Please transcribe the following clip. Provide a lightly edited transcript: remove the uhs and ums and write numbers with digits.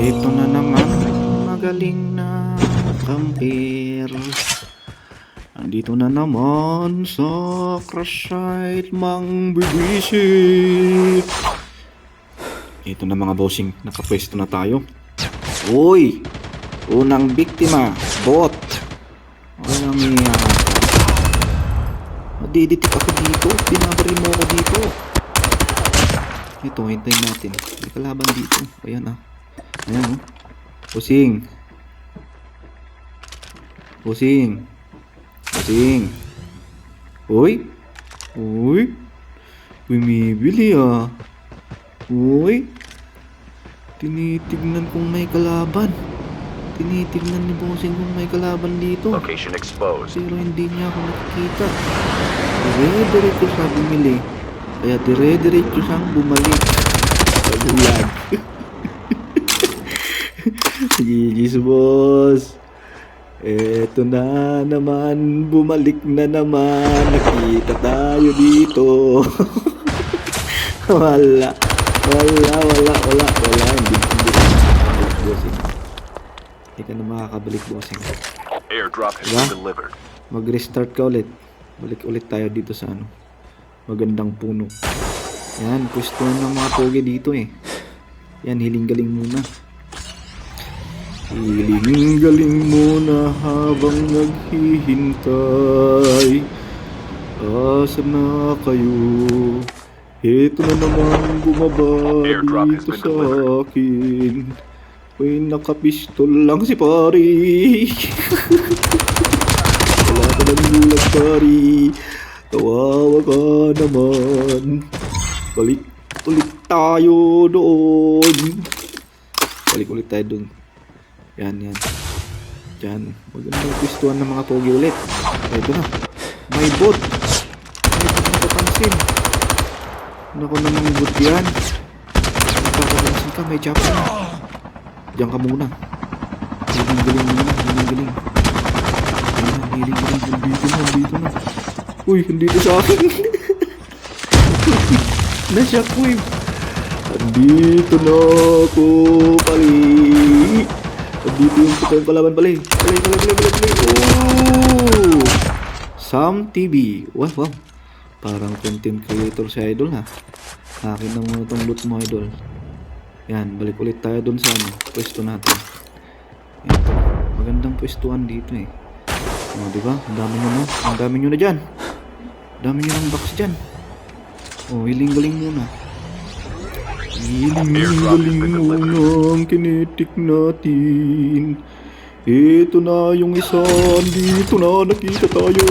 Ito na naman, magaling na kampir. Andito na naman sa crash site mang bibisit. Ito na mga bossing, nakapwesto na tayo. Uy! Unang biktima, bot. Walang iya. Madiditik ako dito, binabari mo ako dito. Ito, hintayin natin. May kalaban dito. Ayan ah. Ayan oh. Pusing. Pusing. Pusing. Uy. Uy. Bumibili ah. Uy. Tinitignan kung may kalaban. Tinitignan ni Bossing kung may kalaban dito. Location exposed. Pero hindi niya ako nakikita. Dire-diretso siya bumili. Kaya dire-diretso siyang bumalik. Pag-ulag. GG's boss. Eto na naman. Bumalik na naman. Nakita tayo dito. Wala. Hindi. Bossing. Hindi ka na makakabalik, Bossing. Airdrop has Diba? been delivered. Mag-restart ka ulit. Balik ulit tayo dito sa magandang puno. Yan, pwesto ng mga pogi dito eh. Yan, hiling-galing muna. Hiling-galing muna habang naghihintay. Asa na kayo? Ito na naman bumaba dito sa akin. Uy, nakapistol lang si pari. Wala ka ng gulag pari. Kawawa ka naman. Balik ulit tayo doon. Balik ulit tayo doon. Yan. Diyan. Magandang pistuan ng mga pogi ulit. Ito na. May bot. May bot na papansin. Naku namang bot yan. Napapansin ka. May chapa na. Diyan ka muna. Hiling-galing muna. Hiling-galing. Dito na. Uy, andito sa akin. Na-shockwave. Andito na ako, pali. Andito yung putang kalaban, pali. Oh! Sam TV. Wow. Parang content creator si Idol ha. Akin na muna itong loot mo, Idol. Yan, balik ulit tayo dun sa pwesto natin. Ito, magandang pwestuan dito eh. O, diba? Ang dami nyo na dyan. Ang dami nyo ng box dyan. O, hiling-galing muna. Hiling-galing muna ang kinitik natin. Ito na yung isa. Dito na nakita tayo.